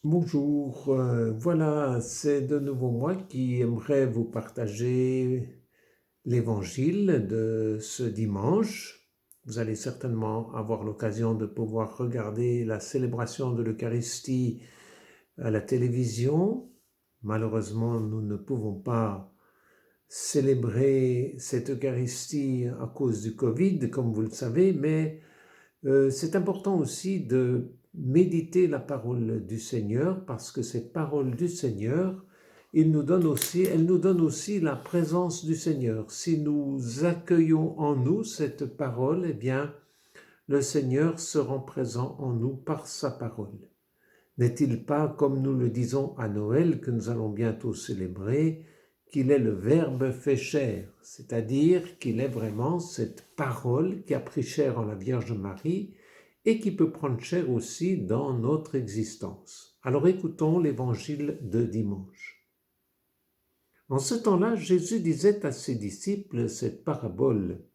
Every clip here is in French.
Bonjour, voilà, c'est de nouveau moi qui aimerais vous partager l'évangile de ce dimanche. Vous allez certainement avoir l'occasion de pouvoir regarder la célébration de l'Eucharistie à la télévision. Malheureusement, nous ne pouvons pas célébrer cette Eucharistie à cause du Covid, comme vous le savez, mais c'est important aussi de méditer la parole du Seigneur parce que cette parole du Seigneur, elle nous donne aussi la présence du Seigneur. Si nous accueillons en nous cette parole, eh bien, le Seigneur se rend présent en nous par sa parole. N'est-il pas, comme nous le disons à Noël, que nous allons bientôt célébrer, qu'il est le Verbe fait chair, c'est-à-dire qu'il est vraiment cette parole qui a pris chair en la Vierge Marie et qui peut prendre chair aussi dans notre existence. Alors écoutons l'évangile de dimanche. En ce temps-là, Jésus disait à ses disciples cette parabole.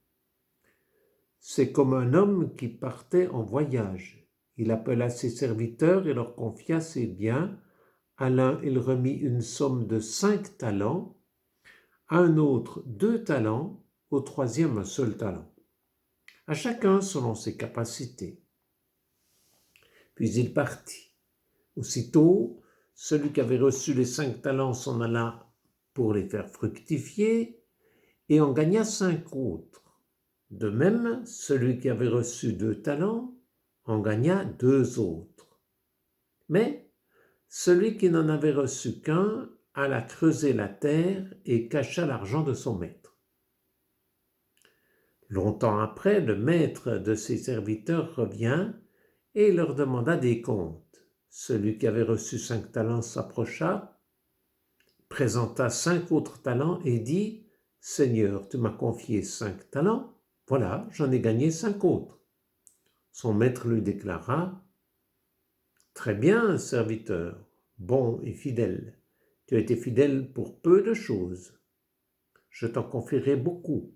C'est comme un homme qui partait en voyage. Il appela ses serviteurs et leur confia ses biens. À l'un, il remit une somme de 5 talents, à un autre 2 talents, au troisième un seul talent, à chacun selon ses capacités. Puis il partit. Aussitôt, celui qui avait reçu les 5 talents s'en alla pour les faire fructifier et en gagna 5 autres. De même, celui qui avait reçu 2 talents en gagna 2 autres. Mais celui qui n'en avait reçu qu'un alla creuser la terre et cacha l'argent de son maître. Longtemps après, le maître de ses serviteurs revient et leur demanda des comptes. Celui qui avait reçu 5 talents s'approcha, présenta 5 autres talents et dit « Seigneur, tu m'as confié 5 talents, voilà, j'en ai gagné 5 autres. » Son maître lui déclara « Très bien, serviteur, bon et fidèle, tu as été fidèle pour peu de choses. Je t'en confierai beaucoup.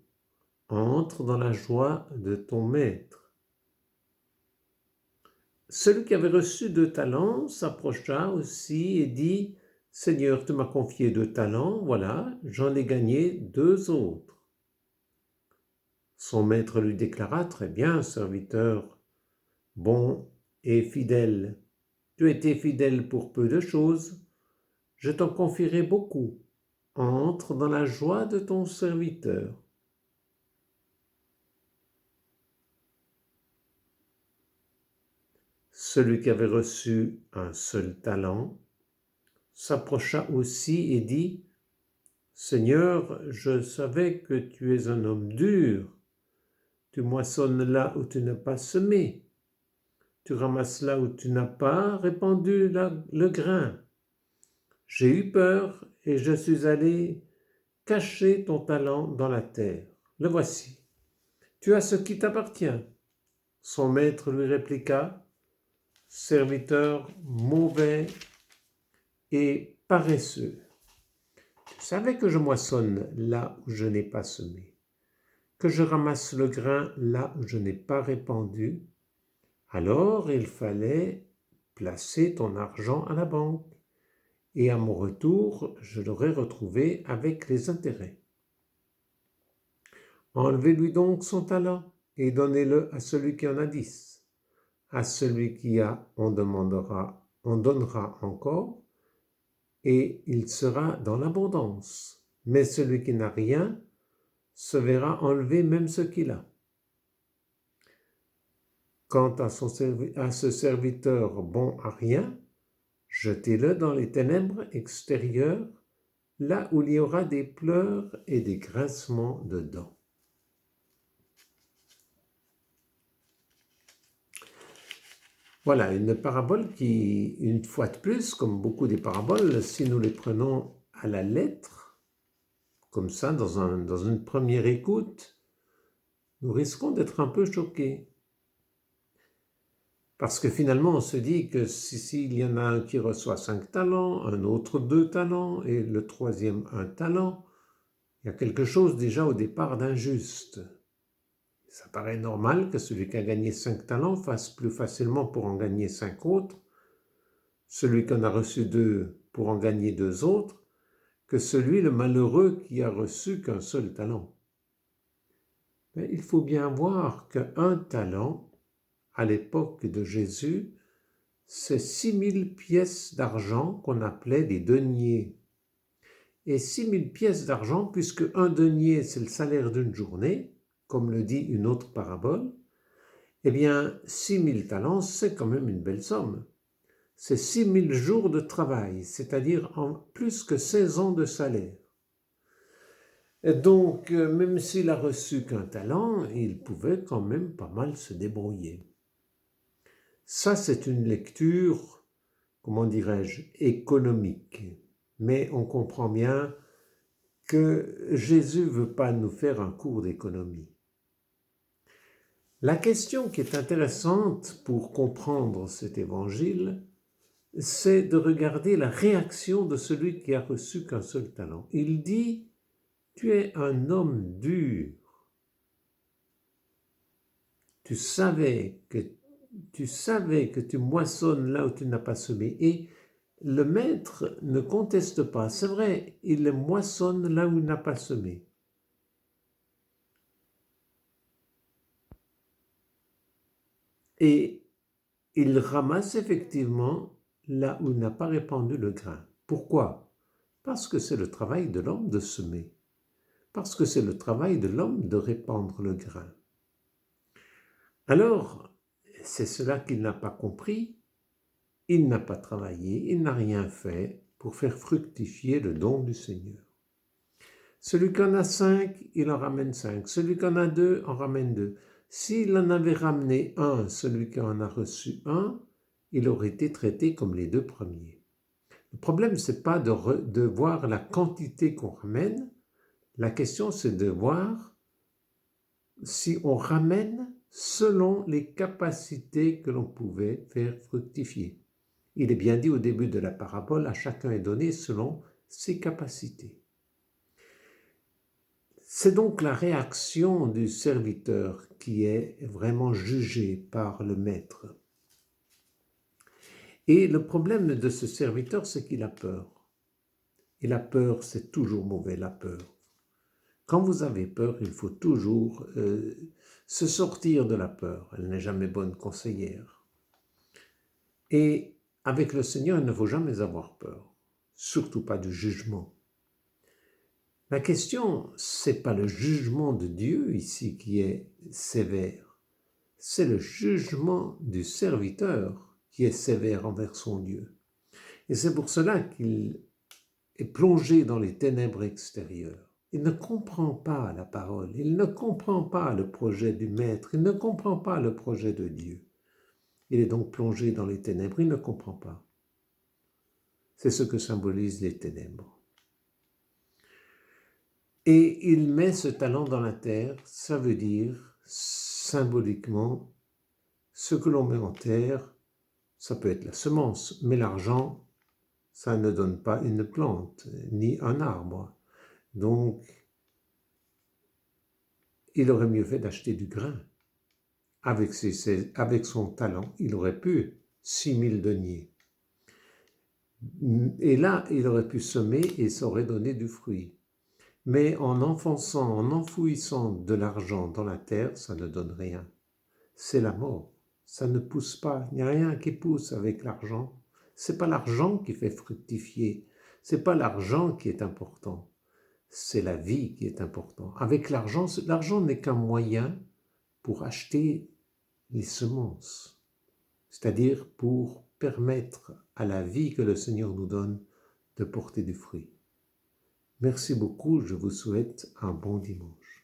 Entre dans la joie de ton maître. » Celui qui avait reçu 2 talents s'approcha aussi et dit « Seigneur, tu m'as confié 2 talents, voilà, j'en ai gagné 2 autres. » Son maître lui déclara « Très bien, serviteur, bon et fidèle. Tu as été fidèle pour peu de choses, je t'en confierai beaucoup. Entre dans la joie de ton serviteur. » Celui qui avait reçu un seul talent s'approcha aussi et dit « Seigneur, je savais que tu es un homme dur. Tu moissonnes là où tu n'as pas semé. Tu ramasses là où tu n'as pas répandu le grain. J'ai eu peur et je suis allé cacher ton talent dans la terre. Le voici. Tu as ce qui t'appartient. » Son maître lui répliqua « Serviteur mauvais et paresseux. Tu savais que je moissonne là où je n'ai pas semé, que je ramasse le grain là où je n'ai pas répandu. Alors il fallait placer ton argent à la banque, et à mon retour, je l'aurai retrouvé avec les intérêts. Enlevez-lui donc son talent et donnez-le à celui qui en a 10. À celui qui a, on donnera encore, et il sera dans l'abondance. Mais celui qui n'a rien se verra enlever même ce qu'il a. Quant à ce serviteur bon à rien, jetez-le dans les ténèbres extérieures, là où il y aura des pleurs et des grincements de dents. Voilà, une parabole qui, une fois de plus, comme beaucoup des paraboles, si nous les prenons à la lettre, comme ça, dans une première écoute, nous risquons d'être un peu choqués. Parce que finalement, on se dit que s'il y en a un qui reçoit 5 talents, un autre 2 talents et le troisième 1 talent, il y a quelque chose déjà au départ d'injuste. Ça paraît normal que celui qui a gagné 5 talents fasse plus facilement pour en gagner 5 autres, celui qui en a reçu 2 pour en gagner 2 autres, que celui, le malheureux, qui a reçu qu'un seul talent. Mais il faut bien voir qu'un talent, à l'époque de Jésus, c'est 6000 pièces d'argent qu'on appelait des deniers. Et 6000 pièces d'argent, puisque un denier, c'est le salaire d'une journée, comme le dit une autre parabole, eh bien, 6000 talents, c'est quand même une belle somme. C'est 6000 jours de travail, c'est-à-dire en plus que 16 ans de salaire. Et donc, même s'il a reçu qu'un talent, il pouvait quand même pas mal se débrouiller. Ça, c'est une lecture, comment dirais-je, économique. Mais on comprend bien que Jésus ne veut pas nous faire un cours d'économie. La question qui est intéressante pour comprendre cet évangile, c'est de regarder la réaction de celui qui a reçu qu'un seul talent. Il dit, tu es un homme dur. Tu savais que tu moissonnes là où tu n'as pas semé. Et le maître ne conteste pas. C'est vrai, il moissonne là où il n'a pas semé. Et il ramasse effectivement là où il n'a pas répandu le grain. Pourquoi? Parce que c'est le travail de l'homme de semer. Parce que c'est le travail de l'homme de répandre le grain. Alors, c'est cela qu'il n'a pas compris. Il n'a pas travaillé, il n'a rien fait pour faire fructifier le don du Seigneur. Celui qui en a 5, il en ramène 5. Celui qui en a 2, en ramène 2. S'il en avait ramené un, celui qui en a reçu un, il aurait été traité comme les 2 premiers. Le problème, ce n'est pas de voir la quantité qu'on ramène. La question, c'est de voir si on ramène selon les capacités que l'on pouvait faire fructifier. Il est bien dit au début de la parabole, à chacun est donné selon ses capacités. C'est donc la réaction du serviteur qui est vraiment jugée par le maître. Et le problème de ce serviteur, c'est qu'il a peur. Et la peur, c'est toujours mauvais, la peur. Quand vous avez peur, il faut toujours se sortir de la peur. Elle n'est jamais bonne conseillère. Et avec le Seigneur, il ne faut jamais avoir peur. Surtout pas du jugement. La question, c'est pas le jugement de Dieu ici qui est sévère. C'est le jugement du serviteur qui est sévère envers son Dieu. Et c'est pour cela qu'il est plongé dans les ténèbres extérieures. Il ne comprend pas la parole, il ne comprend pas le projet du Maître, il ne comprend pas le projet de Dieu. Il est donc plongé dans les ténèbres, il ne comprend pas. C'est ce que symbolisent les ténèbres. Et il met ce talent dans la terre, ça veut dire symboliquement, ce que l'on met en terre, ça peut être la semence, mais l'argent, ça ne donne pas une plante, ni un arbre. Donc, il aurait mieux fait d'acheter du grain. Avec son talent, il aurait pu 6000 deniers. Et là, il aurait pu semer et ça aurait donné du fruit. Mais en enfonçant, en enfouissant de l'argent dans la terre, ça ne donne rien. C'est la mort. Ça ne pousse pas. Il n'y a rien qui pousse avec l'argent. C'est pas l'argent qui fait fructifier. C'est pas l'argent qui est important. C'est la vie qui est importante. Avec l'argent n'est qu'un moyen pour acheter les semences. C'est-à-dire pour permettre à la vie que le Seigneur nous donne de porter du fruit. Merci beaucoup, je vous souhaite un bon dimanche.